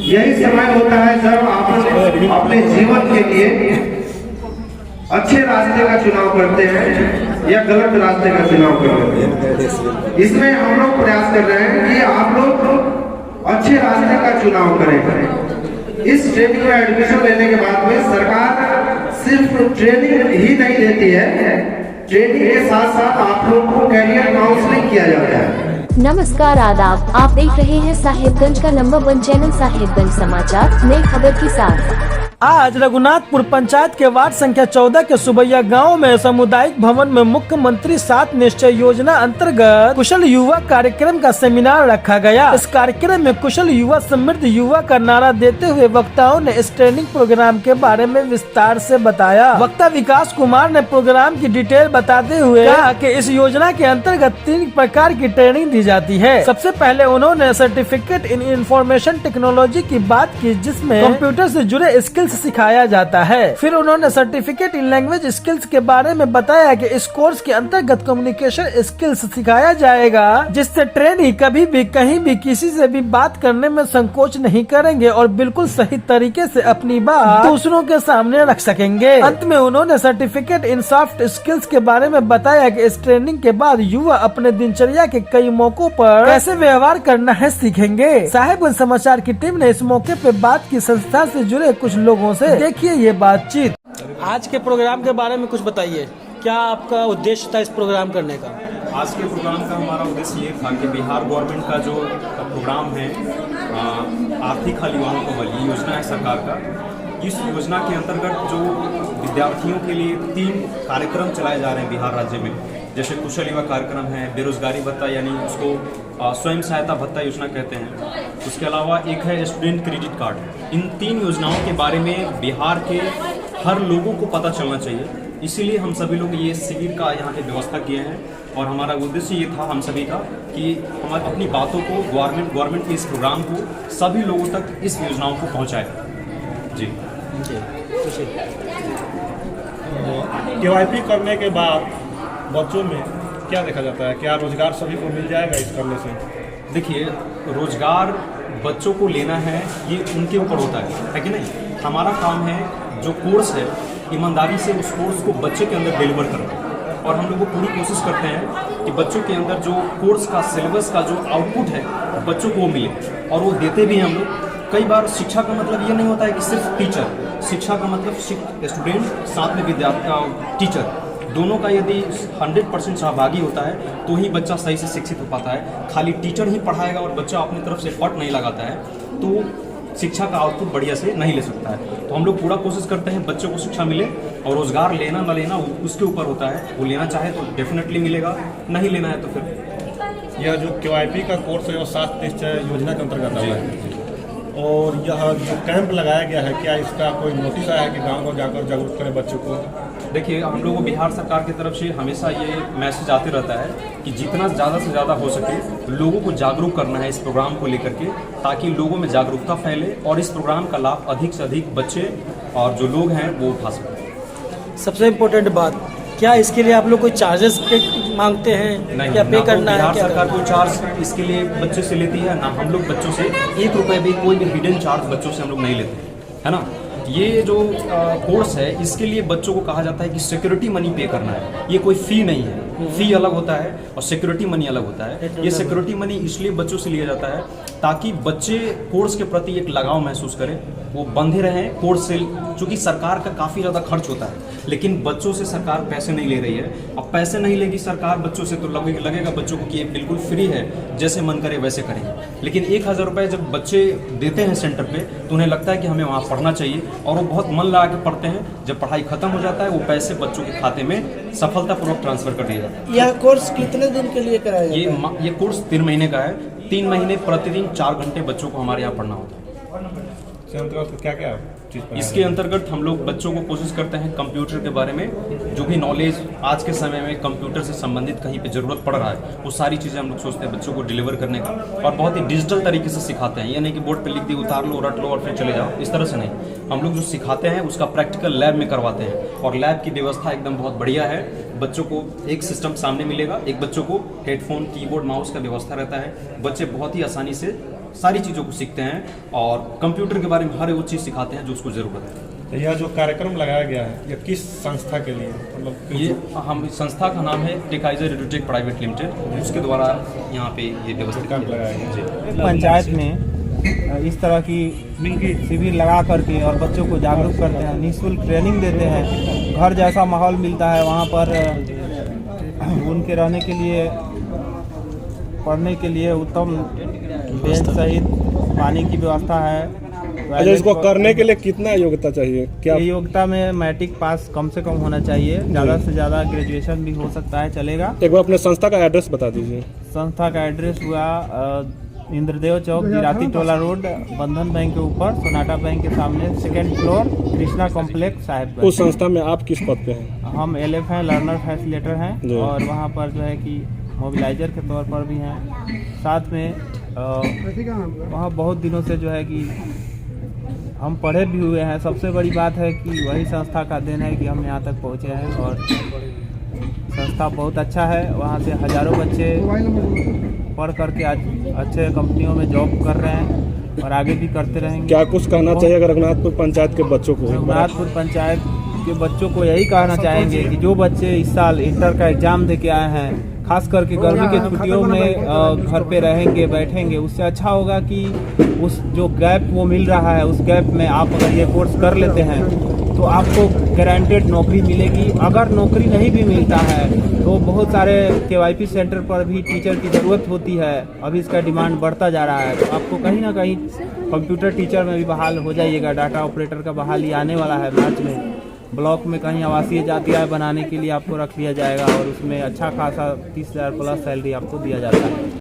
यही समय होता है जब आप अपने जीवन के लिए अच्छे रास्ते का चुनाव करते हैं या गलत रास्ते का चुनाव करते हैं। इसमें हम लोग प्रयास कर रहे हैं कि आप लोग अच्छे रास्ते का चुनाव करें। इस ट्रेनिंग में एडमिशन लेने के बाद में सरकार सिर्फ ट्रेनिंग ही नहीं देती है, ट्रेनिंग के साथ साथ आप लोग को कैरियर काउंसलिंग किया जाता है। नमस्कार, आदाब। आप देख रहे हैं साहिबगंज का नंबर 1 चैनल साहिबगंज समाचार, नई खबर के साथ। आज रघुनाथपुर पंचायत के वार्ड संख्या 14 के सुबैया गांव में सामुदायिक भवन में मुख्यमंत्री 7 निश्चय योजना अंतर्गत कुशल युवा कार्यक्रम का सेमिनार रखा गया। इस कार्यक्रम में कुशल युवा समृद्ध युवा का नारा देते हुए वक्ताओं ने इस ट्रेनिंग प्रोग्राम के बारे में विस्तार से बताया। वक्ता विकास कुमार ने प्रोग्राम की डिटेल बताते हुए कहा कि इस योजना के अंतर्गत 3 प्रकार की ट्रेनिंग दी जाती है। सबसे पहले उन्होंने सर्टिफिकेट इन इंफॉर्मेशन टेक्नोलॉजी की बात की, जिसमें कंप्यूटर से जुड़े स्किल्स सिखाया जाता है। फिर उन्होंने सर्टिफिकेट इन लैंग्वेज स्किल्स के बारे में बताया कि इस कोर्स के अंतर्गत कम्युनिकेशन स्किल्स सिखाया जाएगा, जिससे ट्रेनी कभी भी कहीं भी किसी से भी बात करने में संकोच नहीं करेंगे और बिल्कुल सही तरीके से अपनी बात दूसरों के सामने रख सकेंगे। अंत में उन्होंने सर्टिफिकेट इन सॉफ्ट स्किल्स के बारे में बताया कि इस ट्रेनिंग के बाद युवा अपने दिनचर्या के कई मौकों पर कैसे व्यवहार करना है सीखेंगे। साहिबगंज समाचार की टीम ने इस मौके पे बात की संस्था से जुड़े कुछ लोगों से। देखिए ये बातचीत। आज के प्रोग्राम के बारे में कुछ बताइए, क्या आपका उद्देश्य था इस प्रोग्राम करने का? आज के प्रोग्राम का हमारा उद्देश्य ये था कि बिहार गवर्नमेंट का जो प्रोग्राम है आर्थिक हल युवाओं को बल, ये योजना है सरकार का। इस योजना के अंतर्गत जो विद्यार्थियों के लिए 3 कार्यक्रम चलाए जा रहे हैं बिहार राज्य में, जैसे कुशल युवा कार्यक्रम है, बेरोजगारी भत्ता यानी उसको स्वयं सहायता भत्ता योजना कहते हैं, उसके अलावा एक है स्टूडेंट क्रेडिट कार्ड। इन 3 योजनाओं के बारे में बिहार के हर लोगों को पता चलना चाहिए, इसीलिए हम सभी लोग ये शिविर का यहाँ पे व्यवस्था किए हैं। और हमारा उद्देश्य ये था हम सभी का कि हम अपनी बातों को गवर्नमेंट के इस प्रोग्राम को सभी लोगों तक इस योजनाओं को पहुँचाए। जी KYP करने के बाद बच्चों में क्या देखा जाता है? क्या रोजगार सभी को मिल जाएगा इस करने से? देखिए, रोजगार बच्चों को लेना है ये उनके ऊपर होता है कि नहीं। हमारा काम है जो कोर्स है ईमानदारी से उस कोर्स को बच्चे के अंदर डिलीवर करना, और हम लोग वो पूरी कोशिश करते हैं कि बच्चों के अंदर जो कोर्स का सिलेबस का जो आउटपुट है बच्चों को वो मिले, और वो देते भी हैं हम लोग। कई बार शिक्षा का मतलब ये नहीं होता है कि सिर्फ टीचर, शिक्षा का मतलब स्टूडेंट साथ में विद्यार्थी टीचर दोनों का यदि 100% सहभागी होता है तो ही बच्चा सही से शिक्षित हो पाता है। खाली टीचर ही पढ़ाएगा और बच्चा अपनी तरफ से एफर्ट नहीं लगाता है तो शिक्षा का आउटपुट बढ़िया से नहीं ले सकता है। तो हम लोग पूरा कोशिश करते हैं बच्चों को शिक्षा मिले, और रोजगार लेना न लेना उसके ऊपर होता है। वो लेना चाहे तो डेफिनेटली मिलेगा, नहीं लेना है तो फिर। यह जो KYP का कोर्स है वो 7 निश्चय योजना के अंतर्गत आता है, और यह जो कैंप लगाया गया है, क्या इसका कोई नोटिस आया है कि गाँव गाँव जाकर जागरूक करें बच्चों को? देखिए, हम लोगों को बिहार सरकार की तरफ से हमेशा ये मैसेज आते रहता है कि जितना ज़्यादा से ज़्यादा हो सके लोगों को जागरूक करना है इस प्रोग्राम को लेकर के, ताकि लोगों में जागरूकता फैले और इस प्रोग्राम का लाभ अधिक से अधिक बच्चे और जो लोग हैं वो उठा सकें। सबसे इम्पोर्टेंट बात, क्या इसके लिए आप लोग कोई चार्जेस मांगते हैं? नहीं, क्या पे करना है? बिहार सरकार कोई चार्ज इसके लिए बच्चे से लेती है ना। हम लोग बच्चों से 1 रुपये भी कोई भी हिडन चार्ज बच्चों से हम लोग नहीं लेते, है ना। ये जो कोर्स है इसके लिए बच्चों को कहा जाता है कि सिक्योरिटी मनी पे करना है। ये कोई फ़ी नहीं है, फ़ी अलग होता है और सिक्योरिटी मनी अलग होता है। ये सिक्योरिटी मनी इसलिए बच्चों से लिया जाता है ताकि बच्चे कोर्स के प्रति एक लगाव महसूस करें, वो बंधे रहें कोर्स से। चूँकि सरकार का काफ़ी ज़्यादा खर्च होता है, लेकिन बच्चों से सरकार पैसे नहीं ले रही है। अब पैसे नहीं लेगी सरकार बच्चों से तो लगेगा बच्चों को कि ये बिल्कुल फ्री है, जैसे मन करे वैसे करेंगे। लेकिन 1000 रुपये जब बच्चे देते हैं सेंटर पे तो उन्हें लगता है कि हमें वहाँ पढ़ना चाहिए, और वो बहुत मन लगा के पढ़ते हैं। जब पढ़ाई खत्म हो जाता है वो पैसे बच्चों के खाते में सफलतापूर्वक ट्रांसफर कर दिया जाता है। यह कोर्स कितने दिन के लिए कराया जाता है? ये कोर्स 3 महीने का है। 3 महीने प्रतिदिन 4 घंटे बच्चों को हमारे यहाँ पढ़ना होता है। क्या चीज़ इसके अंतर्गत हम लोग बच्चों को कोशिश करते हैं कंप्यूटर के बारे में, जो भी नॉलेज आज के समय में कंप्यूटर से संबंधित कहीं पे ज़रूरत पड़ रहा है वो सारी चीज़ें हम लोग सोचते हैं बच्चों को डिलीवर करने का, और बहुत ही डिजिटल तरीके से सिखाते हैं। ये नहीं कि बोर्ड पे लिख दी, उतार लो, रट लो और फिर चले जाओ, इस तरह से नहीं। हम लोग जो सिखाते हैं उसका प्रैक्टिकल लैब में करवाते हैं, और लैब की व्यवस्था एकदम बहुत बढ़िया है। बच्चों को एक सिस्टम सामने मिलेगा, एक बच्चों को हेडफोन, कीबोर्ड, माउस का व्यवस्था रहता है। बच्चे बहुत ही आसानी से सारी चीज़ों को सीखते हैं और कंप्यूटर के बारे में हर वो चीज़ सिखाते हैं जो उसको ज़रूरत है। तो यह जो कार्यक्रम लगाया गया है ये किस संस्था के लिए, मतलब ये हम संस्था का नाम है टेकाइजर एडुटेक प्राइवेट लिमिटेड, उसके द्वारा यहाँ पे ये व्यवस्थित कैंप लगाया गया जी। पंचायत में इस तरह की शिविर लगा करके और बच्चों को जागरूक करते हैं, निःशुल्क ट्रेनिंग देते हैं, घर जैसा माहौल मिलता है वहाँ पर उनके रहने के लिए, पढ़ने के लिए उत्तम बेंच सहित पानी की व्यवस्था है। अच्छा, इसको करने के लिए कितना योग्यता चाहिए? क्या योग्यता में मैट्रिक पास कम से कम होना चाहिए, ज़्यादा से ज़्यादा ग्रेजुएशन भी हो सकता है, चलेगा। एक बार अपने संस्था का एड्रेस बता दीजिए। संस्था का एड्रेस हुआ इंद्रदेव चौक, गिराती टोला रोड, बंधन बैंक के ऊपर, सोनाटा बैंक के सामने, second floor, Krishna complex, Sahibganj. उस संस्था में आप किस पद पे हैं? हम LF हैं, लर्नर फैसिलेटर हैं और वहाँ पर जो है कि मोबिलाइजर के तौर पर भी हैं। साथ में वहाँ बहुत दिनों से जो है कि हम पढ़े भी हुए हैं। सबसे बड़ी बात है कि वही संस्था का देन है कि हम यहाँ तक पहुँचे हैं और संस्था बहुत अच्छा है। वहाँ से हज़ारों बच्चे पढ़ करके आज अच्छे कंपनियों में जॉब कर रहे हैं और आगे भी करते रहेंगे। क्या कुछ कहना चाहिए रघुनाथपुर पंचायत के बच्चों को? रघुनाथपुर पंचायत के बच्चों को यही कहना चाहेंगे कि जो बच्चे इस साल इंटर का एग्ज़ाम दे के आए हैं, खास करके गर्मी के छुट्टियों में घर पे रहेंगे, बैठेंगे, उससे अच्छा होगा कि उस जो गैप वो मिल रहा है उस गैप में आप अगर ये कोर्स कर लेते हैं तो आपको गारंटेड नौकरी मिलेगी। अगर नौकरी नहीं भी मिलता है तो बहुत सारे KYP सेंटर पर भी टीचर की ज़रूरत होती है, अभी इसका डिमांड बढ़ता जा रहा है। तो आपको कहीं ना कहीं कंप्यूटर टीचर में भी बहाल हो जाइएगा। डाटा ऑपरेटर का बहाली आने वाला है मार्च में। ब्लॉक में कहीं आवासीय जातियाँ बनाने के लिए आपको रख लिया जाएगा और उसमें अच्छा खासा 30,000 प्लस सैलरी आपको दिया जाता है।